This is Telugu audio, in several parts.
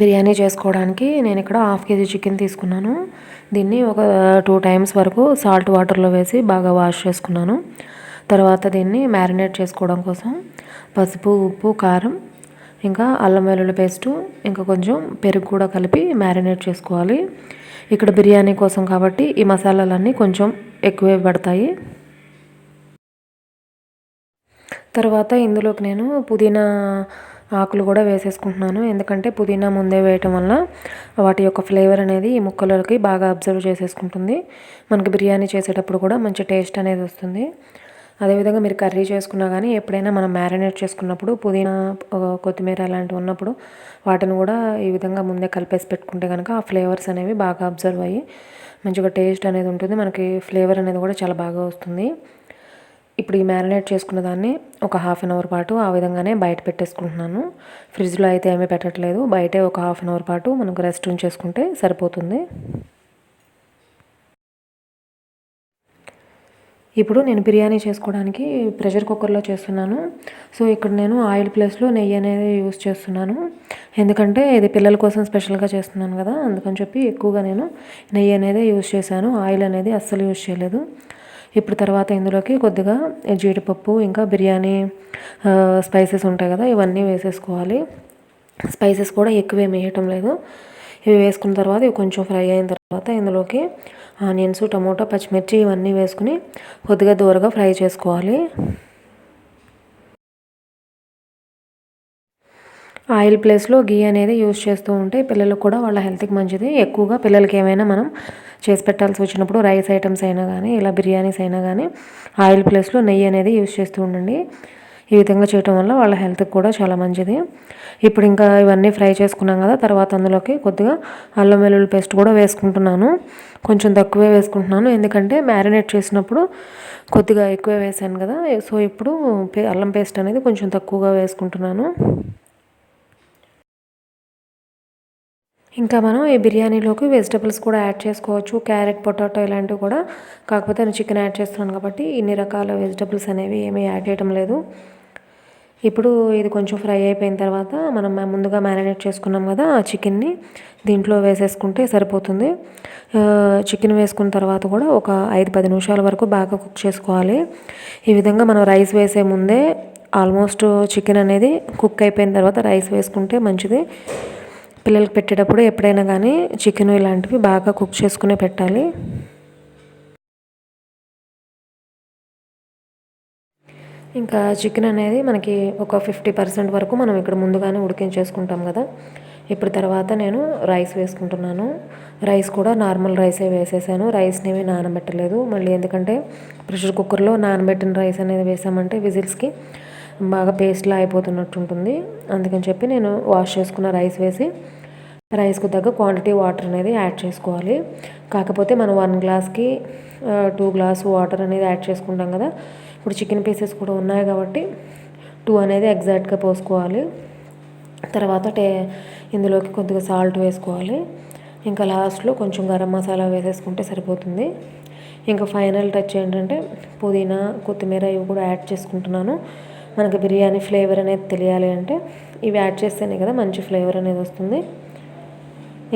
బిర్యానీ చేసుకోవడానికి నేను ఇక్కడ 1/2 kg చికెన్ తీసుకున్నాను. దీన్ని ఒక 2 టైమ్స్ వరకు సాల్ట్ వాటర్లో వేసి బాగా వాష్ చేసుకున్నాను. తర్వాత దీన్ని మ్యారినేట్ చేసుకోవడం కోసం పసుపు, ఉప్పు, కారం, ఇంకా అల్లం వెల్లుల్లి పేస్టు, ఇంకా కొంచెం పెరుగు కూడా కలిపి మ్యారినేట్ చేసుకోవాలి. ఇక్కడ బిర్యానీ కోసం కాబట్టి ఈ మసాలాలన్నీ కొంచెం ఎక్కువే పడతాయి. తర్వాత ఇందులోకి నేను పుదీనా ఆకులు కూడా వేసేసుకుంటున్నాను. ఎందుకంటే పుదీనా ముందే వేయటం వల్ల వాటి యొక్క ఫ్లేవర్ అనేది ఈ ముక్కలకి బాగా అబ్జర్వ్ చేసేసుకుంటుంది. మనకి బిర్యానీ చేసేటప్పుడు కూడా మంచి టేస్ట్ అనేది వస్తుంది. అదేవిధంగా మీరు కర్రీ చేసుకున్నా కానీ ఎప్పుడైనా మనం మ్యారినేట్ చేసుకున్నప్పుడు పుదీనా, కొత్తిమీర అలాంటివి ఉన్నప్పుడు వాటిని కూడా ఈ విధంగా ముందే కలిపేసి పెట్టుకుంటే కనుక ఆ ఫ్లేవర్స్ అనేవి బాగా అబ్జర్వ్ అయ్యి మంచిగా టేస్ట్ అనేది ఉంటుంది. మనకి ఫ్లేవర్ అనేది కూడా చాలా బాగా వస్తుంది. ఇప్పుడు ఈ మ్యారినేట్ చేసుకున్న దాన్ని ఒక 1/2 an hour పాటు ఆ విధంగానే బయట పెట్టేసుకుంటున్నాను. ఫ్రిడ్జ్లో అయితే ఏమీ పెట్టట్లేదు. బయటే ఒక 1/2 an hour పాటు మనకు రెస్ట్ ఉంచేసుకుంటే సరిపోతుంది. ఇప్పుడు నేను బిర్యానీ చేసుకోవడానికి ప్రెషర్ కుక్కర్లో చేస్తున్నాను. సో ఇక్కడ నేను ఆయిల్ ప్లేస్లో నెయ్యి అనేది యూస్ చేస్తున్నాను. ఎందుకంటే ఇది పిల్లల కోసం స్పెషల్గా చేస్తున్నాను కదా, అందుకని చెప్పి ఎక్కువగా నేను నెయ్యి అనేది యూస్ చేశాను. ఆయిల్ అనేది అస్సలు యూస్ చేయలేదు. ఇప్పుడు తర్వాత ఇందులోకి కొద్దిగా జీడిపప్పు, ఇంకా బిర్యానీ స్పైసెస్ ఉంటాయి కదా, ఇవన్నీ వేసేసుకోవాలి. స్పైసెస్ కూడా ఎక్కువ ఏమి వేయటం లేదు. ఇవి వేసుకున్న తర్వాత ఇవి కొంచెం ఫ్రై అయిన తర్వాత ఇందులోకి ఆనియన్స్, టమోటా, పచ్చిమిర్చి ఇవన్నీ వేసుకుని కొద్దిగా దూరగా ఫ్రై చేసుకోవాలి. ఆయిల్ ప్లేస్లో గీ అనేది యూస్ చేస్తూ ఉంటే పిల్లలకు కూడా వాళ్ళ హెల్త్కి మంచిది. ఎక్కువగా పిల్లలకి ఏమైనా మనం చేసి పెట్టాల్సి వచ్చినప్పుడు రైస్ ఐటమ్స్ అయినా కానీ ఇలా బిర్యానీస్ అయినా కానీ ఆయిల్ ప్లేస్లో నెయ్యి అనేది యూస్ చేస్తూ ఉండండి. ఈ విధంగా చేయటం వల్ల వాళ్ళ హెల్త్కి కూడా చాలా మంచిది. ఇప్పుడు ఇంకా ఇవన్నీ ఫ్రై చేసుకున్నాం కదా, తర్వాత అందులోకి కొద్దిగా అల్లం వెల్లుల్లి పేస్ట్ కూడా వేసుకుంటున్నాను. కొంచెం తక్కువే వేసుకుంటున్నాను, ఎందుకంటే మ్యారినేట్ చేసినప్పుడు కొద్దిగా ఎక్కువే వేసాను కదా. సో ఇప్పుడు అల్లం పేస్ట్ అనేది కొంచెం తక్కువగా వేసుకుంటున్నాను. ఇంకా మనం ఈ బిర్యానీలోకి వెజిటబుల్స్ కూడా యాడ్ చేసుకోవచ్చు. క్యారెట్, పొటాటో ఇలాంటివి కూడా. కాకపోతే నేను చికెన్ యాడ్ చేస్తున్నాను కాబట్టి ఇన్ని రకాల వెజిటబుల్స్ అనేవి ఏమీ యాడ్ చేయడం లేదు. ఇప్పుడు ఇది కొంచెం ఫ్రై అయిపోయిన తర్వాత మనం ముందుగా మ్యారినేట్ చేసుకున్నాం కదా ఆ చికెన్ని దీంట్లో వేసేసుకుంటే సరిపోతుంది. చికెన్ వేసుకున్న తర్వాత కూడా ఒక 5-10 నిమిషాల వరకు బాగా కుక్ చేసుకోవాలి. ఈ విధంగా మనం రైస్ వేసే ముందే ఆల్మోస్ట్ చికెన్ అనేది కుక్ అయిపోయిన తర్వాత రైస్ వేసుకుంటే మంచిది. పిల్లలకి పెట్టేటప్పుడు ఎప్పుడైనా కానీ చికెన్ ఇలాంటివి బాగా కుక్ చేసుకునే పెట్టాలి. ఇంకా చికెన్ అనేది మనకి ఒక 50% వరకు మనం ఇక్కడ ముందుగానే ఉడికించేసుకుంటాం కదా. ఇప్పుడు తర్వాత నేను రైస్ వేసుకుంటున్నాను. రైస్ కూడా నార్మల్ రైసే వేసేసాను. రైస్ని ఏమీ నానబెట్టలేదు. మళ్ళీ ఎందుకంటే ప్రెషర్ కుక్కర్లో నానబెట్టిన రైస్ అనేది వేసామంటే విజిల్స్కి బాగా పేస్ట్లా అయిపోతున్నట్టు ఉంటుంది. అందుకని చెప్పి నేను వాష్ చేసుకున్న రైస్ వేసి రైస్కు తగ్గ క్వాంటిటీ వాటర్ అనేది యాడ్ చేసుకోవాలి. కాకపోతే మనం 1 గ్లాస్కి 2 గ్లాస్ వాటర్ అనేది యాడ్ చేసుకుంటాం కదా. ఇప్పుడు చికెన్ పీసెస్ కూడా ఉన్నాయి కాబట్టి 2 అనేది ఎగ్జాక్ట్గా పోసుకోవాలి. తర్వాత ఇందులోకి కొద్దిగా సాల్ట్ వేసుకోవాలి. ఇంకా లాస్ట్లో కొంచెం గరం మసాలా వేసేసుకుంటే సరిపోతుంది. ఇంకా ఫైనల్ టచ్ ఏంటంటే పుదీనా, కొత్తిమీర ఇవి కూడా యాడ్ చేసుకుంటున్నాను. మనకి బిర్యానీ ఫ్లేవర్ అనేది తెలియాలి అంటే ఇవి యాడ్ చేస్తేనే కదా మంచి ఫ్లేవర్ అనేది వస్తుంది.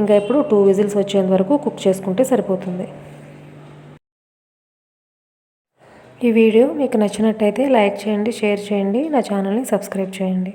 ఇంకా ఇప్పుడు 2 విజిల్స్ వచ్చేంత వరకు కుక్ చేసుకుంటే సరిపోతుంది. ఈ వీడియో మీకు నచ్చినట్టయితే లైక్ చేయండి, షేర్ చేయండి, నా ఛానల్ని సబ్స్క్రైబ్ చేయండి.